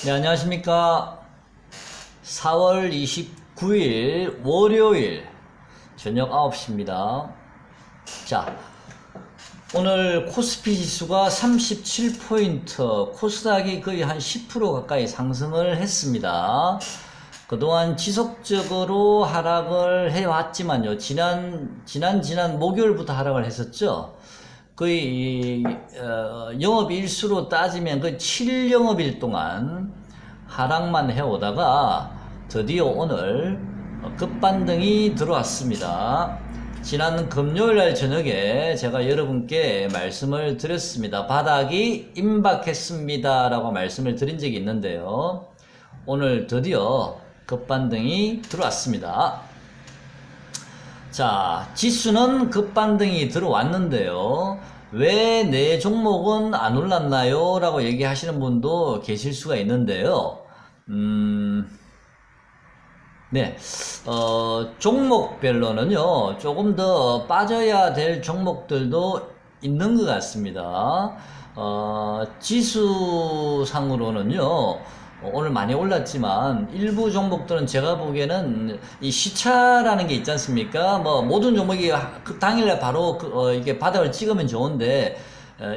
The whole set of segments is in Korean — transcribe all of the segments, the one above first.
네, 안녕하십니까. 4월 29일 월요일 저녁 9시입니다. 자, 오늘 코스피 지수가 37포인트, 코스닥이 거의 한 10% 가까이 상승을 했습니다. 그동안 지속적으로 하락을 해왔지만요. 지난 목요일부터 하락을 했었죠. 거의 영업일수로 따지면 거의 7영업일 동안 하락만 해오다가 드디어 오늘 급반등이 들어왔습니다. 지난 금요일날 저녁에 제가 여러분께 말씀을 드렸습니다. 바닥이 임박했습니다 라고 말씀을 드린 적이 있는데요. 오늘 드디어 급반등이 들어왔습니다. 자, 지수는 급반등이 들어왔는데요. 왜 내 종목은 안 올랐나요? 라고 얘기하시는 분도 계실 수가 있는데요. 네, 종목별로는요, 조금 더 빠져야 될 종목들도 있는 것 같습니다. 지수상으로는요, 오늘 많이 올랐지만 일부 종목들은 제가 보기에는 이 시차라는 게 있지 않습니까? 뭐 모든 종목이 그 당일날 바로 이게 바닥을 찍으면 좋은데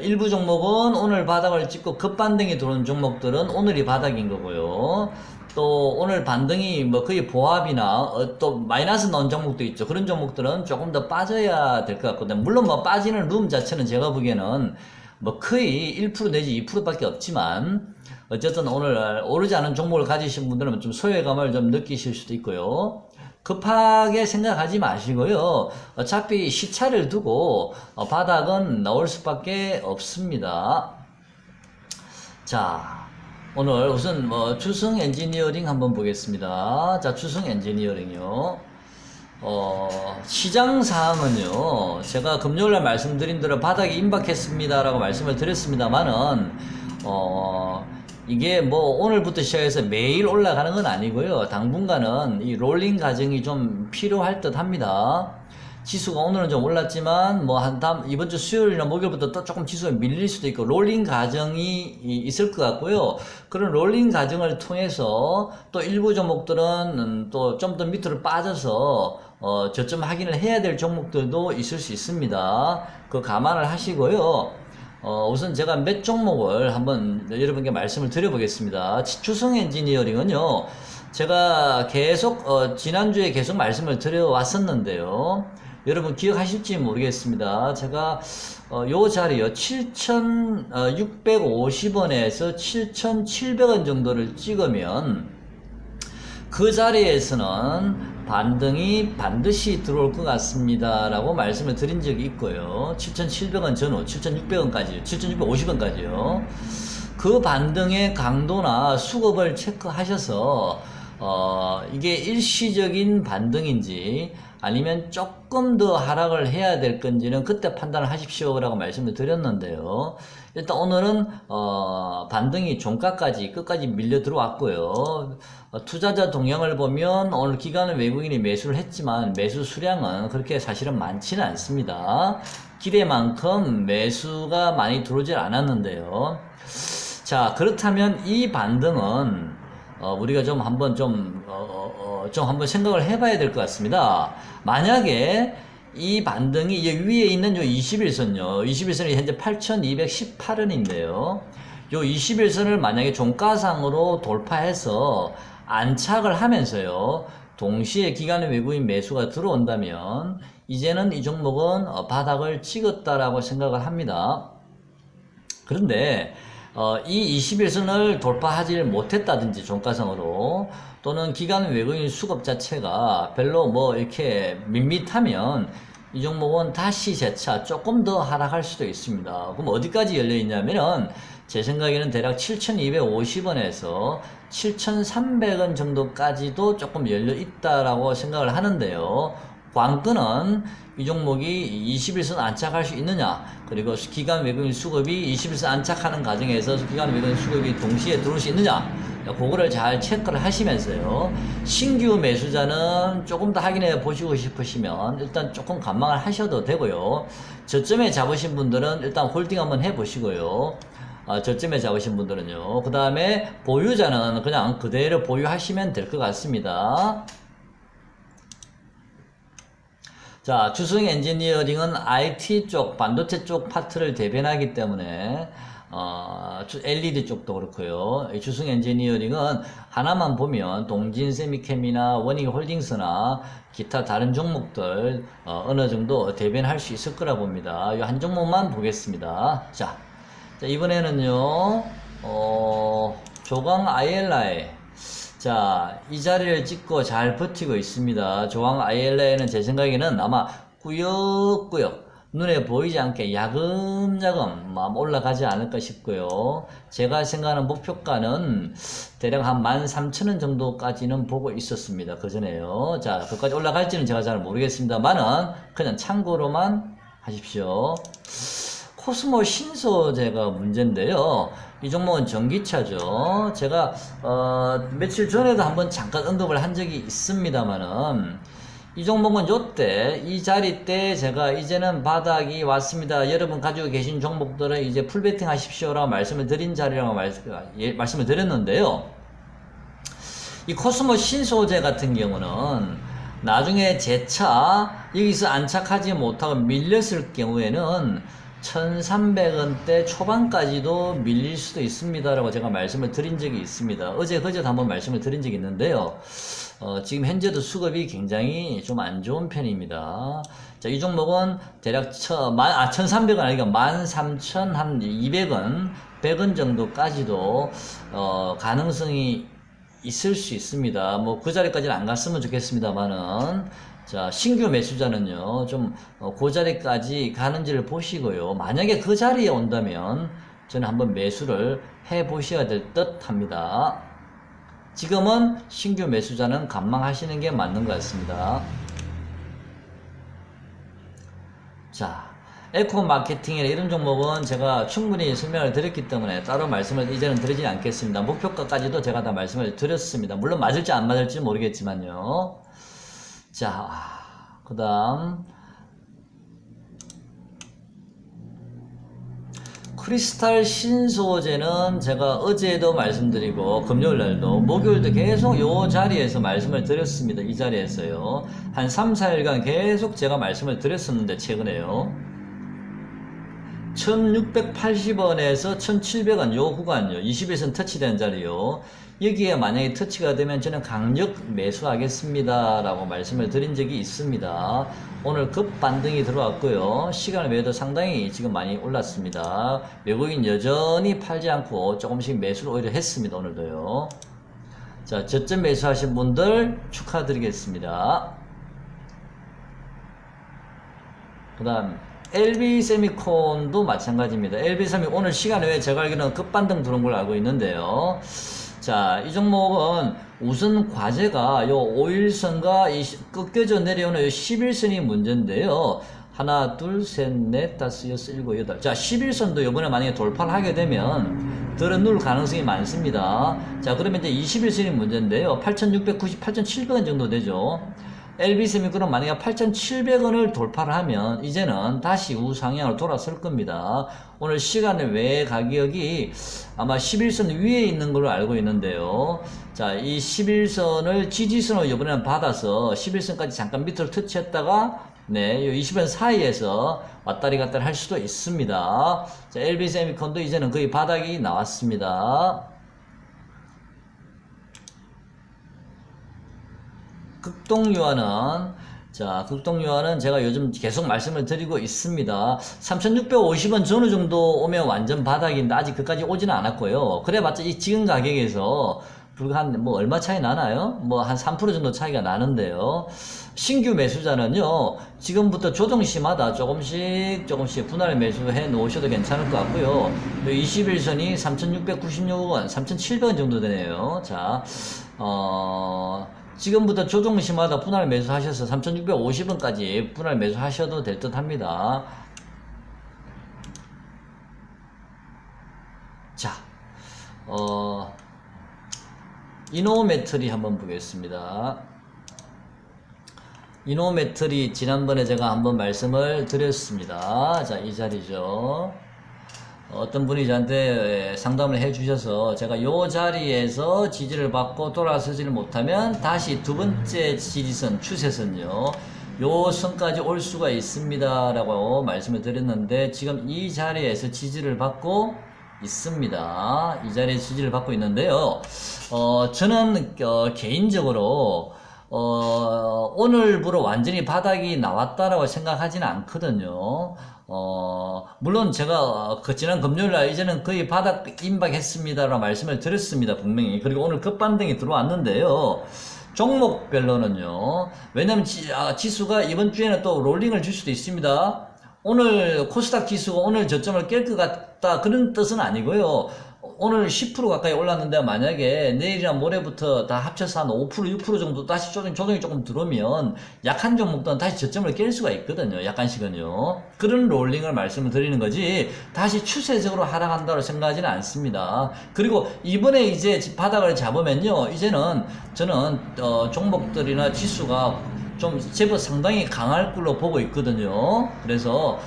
일부 종목은 오늘 바닥을 찍고 급반등이 들어온 종목들은 오늘이 바닥인 거고요. 또 오늘 반등이 뭐 거의 보합이나 또 마이너스 나온 종목도 있죠. 그런 종목들은 조금 더 빠져야 될 것 같거든요. 물론 뭐 빠지는 룸 자체는 제가 보기에는 뭐 거의 1% 내지 2%밖에 없지만 어쨌든 오늘 오르지 않은 종목을 가지신 분들은 좀 소외감을 좀 느끼실 수도 있고요. 급하게 생각하지 마시고요. 어차피 시차를 두고 바닥은 나올 수밖에 없습니다. 자, 오늘 우선 주승 엔지니어링 한번 보겠습니다. 자, 주승 엔지니어링요. 시장 사항은요, 제가 금요일날 말씀드린 대로 바닥이 임박했습니다라고 말씀을 드렸습니다만은, 이게 뭐 오늘부터 시작해서 매일 올라가는 건 아니고요. 당분간은 이 롤링 과정이 좀 필요할 듯 합니다. 지수가 오늘은 좀 올랐지만 이번 주 수요일이나 목요일부터 또 조금 지수가 밀릴 수도 있고 롤링 과정이 있을 것 같고요. 그런 롤링 과정을 통해서 또 일부 종목들은 또 좀 더 밑으로 빠져서 저점 확인을 해야 될 종목들도 있을 수 있습니다. 그거 감안을 하시고요. 우선 제가 몇 종목을 한번 여러분께 말씀을 드려보겠습니다. 주승 엔지니어링은요, 제가 계속, 지난주에 계속 말씀을 드려왔었는데요. 여러분 기억하실지 모르겠습니다. 제가, 요 자리요, 7,650원에서 7,700원 정도를 찍으면, 그 자리에서는 반등이 반드시 들어올 것 같습니다 라고 말씀을 드린 적이 있고요. 7,700원 전후 7,600원까지요. 7,650원까지요. 그 반등의 강도나 수급을 체크하셔서 이게 일시적인 반등인지 아니면 조금 더 하락을 해야 될 건지는 그때 판단을 하십시오 라고 말씀을 드렸는데요. 일단 오늘은 반등이 종가까지 끝까지 밀려 들어왔고요. 투자자 동향을 보면 오늘 기관은 외국인이 매수를 했지만 매수 수량은 그렇게 사실은 많지는 않습니다. 기대만큼 매수가 많이 들어오질 않았는데요. 자, 그렇다면 이 반등은 우리가 좀 한번 한번 생각을 해봐야 될 것 같습니다. 만약에 이 반등이 이 위에 있는 요 21선요. 21선이 현재 8,218원인데요. 요 21선을 만약에 종가상으로 돌파해서 안착을 하면서요. 동시에 기관의 외국인 매수가 들어온다면 이제는 이 종목은 바닥을 찍었다라고 생각을 합니다. 그런데 이 21선을 돌파하지 못했다든지 종가상으로 또는 기관 외국인 수급 자체가 별로 이렇게 밋밋하면 이 종목은 다시 재차 조금 더 하락할 수도 있습니다. 그럼 어디까지 열려 있냐면은 제 생각에는 대략 7,250원에서 7,300원 정도까지도 조금 열려 있다라고 생각을 하는데요. 관건은 이 종목이 21선 안착할 수 있느냐, 그리고 기관 외국인 수급이 21선 안착하는 과정에서 기관 외국인 수급이 동시에 들어올 수 있느냐, 그거를 잘 체크를 하시면서요. 신규 매수자는 조금 더 확인해 보시고 싶으시면 일단 조금 관망을 하셔도 되고요. 저점에 잡으신 분들은 일단 홀딩 한번 해 보시고요. 저점에 잡으신 분들은요. 그 다음에 보유자는 그냥 그대로 보유하시면 될 것 같습니다. 자, 주승 엔지니어링은 IT 쪽, 반도체 쪽 파트를 대변하기 때문에 LED 쪽도 그렇고요. 주승 엔지니어링은 하나만 보면 동진 세미캠이나 원익 홀딩스나 기타 다른 종목들 어느 정도 대변할 수 있을 거라 봅니다. 이 한 종목만 보겠습니다. 자, 이번에는요, 조강 ILI. 자, 이 자리를 찍고 잘 버티고 있습니다. 조강 ILI는 제 생각에는 아마 꾸역꾸역 눈에 보이지 않게 야금야금 올라가지 않을까 싶고요. 제가 생각하는 목표가는 대략 한 13,000원 정도까지는 보고 있었습니다. 그 전에요. 자, 그까지 올라갈지는 제가 잘 모르겠습니다만은 그냥 참고로만 하십시오. 코스모 신소재가 문제인데요. 이 종목은 전기차죠. 제가 며칠 전에도 한번 잠깐 언급을 한 적이 있습니다만은 이 종목은 요때 이 자리 때 제가 이제는 바닥이 왔습니다. 여러분 가지고 계신 종목들은 이제 풀베팅 하십시오라고 말씀을 드린 자리라고 말씀을 드렸는데요. 이 코스모 신소재 같은 경우는 나중에 제 차 여기서 안착하지 못하고 밀렸을 경우에는 1300원대 초반까지도 밀릴 수도 있습니다라고 제가 말씀을 드린 적이 있습니다. 어제 그제도 한번 말씀을 드린 적이 있는데요. 지금 현재도 수급이 굉장히 좀 안 좋은 편입니다. 자, 이 종목은 대략 1300원 아니니까 13,200원, 100원 정도까지도 가능성이 있을 수 있습니다. 뭐 그 자리까지는 안 갔으면 좋겠습니다만은 자, 신규 매수자는요, 좀, 그 자리까지 가는지를 보시고요. 만약에 그 자리에 온다면, 저는 한번 매수를 해 보셔야 될 듯 합니다. 지금은 신규 매수자는 관망하시는 게 맞는 것 같습니다. 자, 에코 마케팅이나 이런 종목은 제가 충분히 설명을 드렸기 때문에 따로 말씀을 이제는 드리지 않겠습니다. 목표가까지도 제가 다 말씀을 드렸습니다. 물론 맞을지 안 맞을지 모르겠지만요. 자, 그 다음 크리스탈 신소재는 제가 어제도 말씀드리고 금요일날도 목요일도 계속 요 자리에서 말씀을 드렸습니다. 이 자리에서요. 한 3, 4일간 계속 제가 말씀을 드렸었는데 최근에요. 1680원에서 1700원 요 구간요. 21선 터치된 자리요. 여기에 만약에 터치가 되면 저는 강력 매수하겠습니다 라고 말씀을 드린 적이 있습니다. 오늘 급 반등이 들어왔고요. 시간을 외에도 상당히 지금 많이 올랐습니다. 외국인 여전히 팔지 않고 조금씩 매수를 오히려 했습니다. 오늘도요. 자, 저점 매수하신 분들 축하드리겠습니다. 그 다음 LB세미콘도 마찬가지입니다. LB세미콘 오늘 시간 외에 제가 알기로는 급반등 들어온 걸로 알고 있는데요. 자, 이 종목은 우선 과제가 요 5일선과 이 꺾여져 내려오는 요 11선이 문제인데요. 하나, 둘, 셋, 넷, 다섯, 여섯, 일곱, 여덟. 자, 11선도 이번에 만약에 돌파를 하게 되면 들어 누울 가능성이 많습니다. 자, 그러면 이제 21선이 문제인데요. 8,690, 8,700원 정도 되죠. LB세미콘은 만약에 8,700원을 돌파를 하면 이제는 다시 우상향으로 돌아설 겁니다. 오늘 시간을 외에 가격이 아마 11선 위에 있는 걸로 알고 있는데요. 자, 이 11선을 지지선으로 이번에는 받아서 11선까지 잠깐 밑으로 터치했다가 네, 이 20원 사이에서 왔다리 갔다리 할 수도 있습니다. 자, LB세미콘도 이제는 거의 바닥이 나왔습니다. 극동유화는 자, 극동유화는 제가 요즘 계속 말씀을 드리고 있습니다. 3,650원 전후 정도 오면 완전 바닥인데 아직 그까지 오지는 않았고요. 그래봤자 이 지금 가격에서 불과 한 뭐 얼마 차이 나나요? 뭐 한 3% 정도 차이가 나는데요. 신규 매수자는요, 지금부터 조정시마다 조금씩 분할 매수해 놓으셔도 괜찮을 것 같고요. 21선이 3,696원, 3,700원 정도 되네요. 자, 지금부터 조정시마다 분할 매수하셔서 3,650원까지 분할 매수하셔도 될 듯 합니다. 자, 이노메트리 한번 보겠습니다. 이노메트리 지난번에 제가 한번 말씀을 드렸습니다. 자, 이 자리죠. 어떤 분이 저한테 상담을 해 주셔서 제가 요 자리에서 지지를 받고 돌아서지를 못하면 다시 두 번째 지지선, 추세선요. 요 선까지 올 수가 있습니다. 라고 말씀을 드렸는데 지금 이 자리에서 지지를 받고 있습니다. 이 자리에서 지지를 받고 있는데요. 저는 개인적으로 오늘부로 완전히 바닥이 나왔다라고 생각하지는 않거든요. 물론 제가 지난 금요일날 이제는 거의 바닥 임박했습니다라고 말씀을 드렸습니다. 분명히. 그리고 오늘 급반등이 들어왔는데요. 종목별로는요. 왜냐면 지수가 이번 주에는 또 롤링을 줄 수도 있습니다. 오늘 코스닥 지수가 오늘 저점을 깰 것 같다 그런 뜻은 아니고요. 오늘 10% 가까이 올랐는데 만약에 내일이나 모레부터 다 합쳐서 한 5%, 6% 정도 다시 조정이 조금 들어오면 약한 종목들은 다시 저점을 깰 수가 있거든요. 약간씩은요. 그런 롤링을 말씀을 드리는 거지 다시 추세적으로 하락한다고 생각하지는 않습니다. 그리고 이번에 이제 바닥을 잡으면요. 이제는 저는 종목들이나 지수가 좀 제법 상당히 강할 걸로 보고 있거든요. 그래서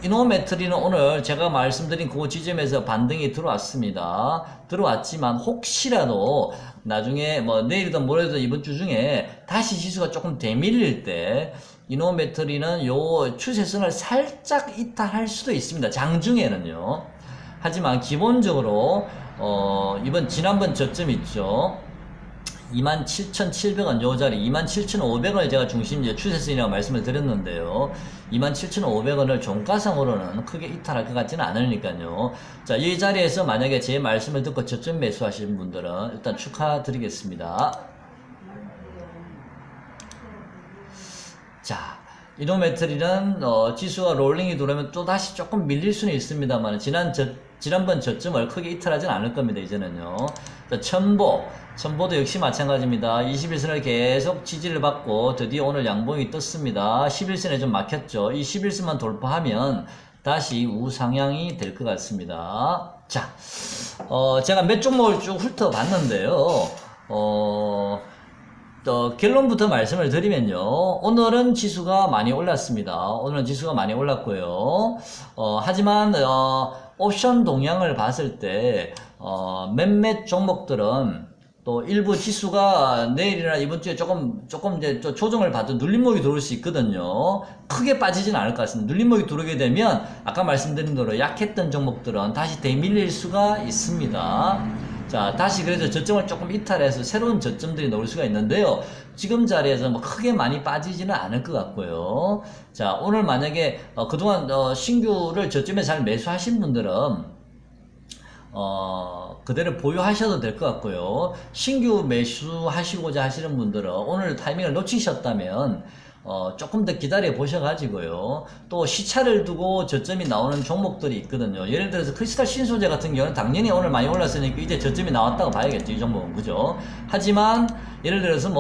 이노메트리는 오늘 제가 말씀드린 그 지점에서 반등이 들어왔습니다. 들어왔지만 혹시라도 나중에 뭐 내일이든 모레든 이번 주 중에 다시 지수가 조금 대밀릴 때 이노메트리는 요 추세선을 살짝 이탈할 수도 있습니다. 장중에는요. 하지만 기본적으로 이번 지난번 저점 있죠. 27,700원 요 자리 27,500원을 제가 중심 추세선이라고 말씀을 드렸는데요. 27,500원을 종가상으로는 크게 이탈할 것 같지는 않으니까요. 자, 이 자리에서 만약에 제 말씀을 듣고 저점 매수하시는 분들은 일단 축하드리겠습니다. 자, 이노메트리는 지수가 롤링이 들어오면 또 다시 조금 밀릴 수는 있습니다만 지난번 저점을 크게 이탈하진 않을 겁니다. 이제는요. 자, 첨보도 역시 마찬가지입니다. 21선을 계속 지지를 받고 드디어 오늘 양봉이 떴습니다. 11선에 좀 막혔죠. 이 11선만 돌파하면 다시 우상향이 될 것 같습니다. 자, 제가 몇 종목을 쭉 훑어봤는데요. 결론부터 말씀을 드리면요. 오늘은 지수가 많이 올랐습니다. 오늘은 지수가 많이 올랐고요. 하지만 옵션 동향을 봤을 때 몇몇 종목들은 또 일부 지수가 내일이나 이번 주에 조금 이제 조정을 받은 눌림목이 들어올 수 있거든요. 크게 빠지진 않을 것 같습니다. 눌림목이 들어오게 되면 아까 말씀드린 대로 약했던 종목들은 다시 대밀릴 수가 있습니다. 자, 다시 그래서 저점을 조금 이탈해서 새로운 저점들이 나올 수가 있는데요. 지금 자리에서 뭐 크게 많이 빠지지는 않을 것 같고요. 자, 오늘 만약에 그동안 신규를 저점에 잘 매수하신 분들은 그대로 보유하셔도 될 것 같고요. 신규 매수하시고자 하시는 분들은 오늘 타이밍을 놓치셨다면 조금 더 기다려 보셔가지고요. 또 시차를 두고 저점이 나오는 종목들이 있거든요. 예를 들어서 크리스탈 신소재 같은 경우는 당연히 오늘 많이 올랐으니까 이제 저점이 나왔다고 봐야겠죠. 이 종목은. 그죠? 하지만 예를 들어서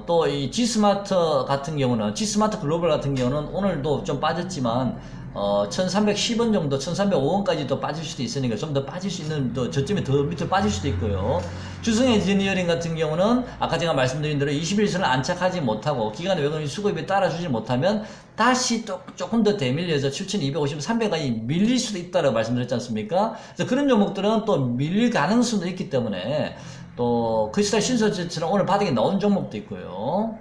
또 이 G스마트 같은 경우는, G스마트 글로벌 같은 경우는 오늘도 좀 빠졌지만 1310원 정도, 1305원까지 빠질 수도 있으니까 좀 더 빠질 수 있는, 저점이 더 밑으로 빠질 수도 있고요. 주성 엔지니어링 같은 경우는 아까 제가 말씀드린 대로 21선을 안착하지 못하고 기간의 외국인 수급이 따라주지 못하면 다시 또 조금 더 대밀려서 7250, 300원이 밀릴 수도 있다고 말씀드렸지 않습니까? 그래서 그런 종목들은 또 밀릴 가능성도 있기 때문에 또 크리스탈 신소재처럼 오늘 바닥에 나온 종목도 있고요.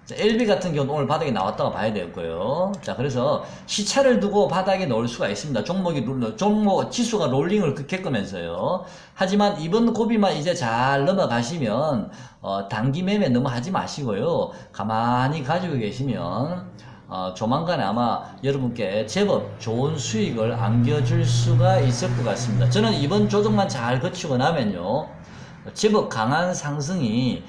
자, LB 같은 경우는 오늘 바닥에 나왔다고 봐야 되고요. 자, 그래서 시차를 두고 바닥에 넣을 수가 있습니다. 종목 지수가 롤링을 겪으면서요. 하지만 이번 고비만 이제 잘 넘어가시면 단기 매매 너무 하지 마시고요. 가만히 가지고 계시면 조만간에 아마 여러분께 제법 좋은 수익을 안겨줄 수가 있을 것 같습니다. 저는 이번 조정만 잘 거치고 나면요. 제법 강한 상승이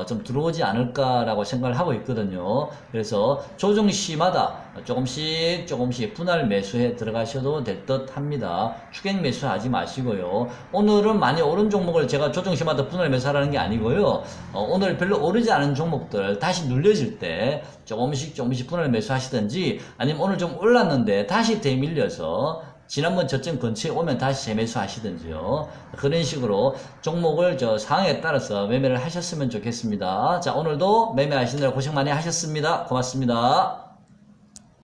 좀 들어오지 않을까라고 생각을 하고 있거든요. 그래서 조정 시마다 조금씩 분할 매수해 들어가셔도 될 듯 합니다. 추격 매수하지 마시고요. 오늘은 많이 오른 종목을 제가 조정 시마다 분할 매수하라는 게 아니고요. 오늘 별로 오르지 않은 종목들 다시 눌려질 때 조금씩 분할 매수하시든지 아니면 오늘 좀 올랐는데 다시 대밀려서 지난번 저점 근처에 오면 다시 재매수 하시든지요. 그런 식으로 종목을 상황에 따라서 매매를 하셨으면 좋겠습니다. 자, 오늘도 매매하시느라 고생 많이 하셨습니다. 고맙습니다.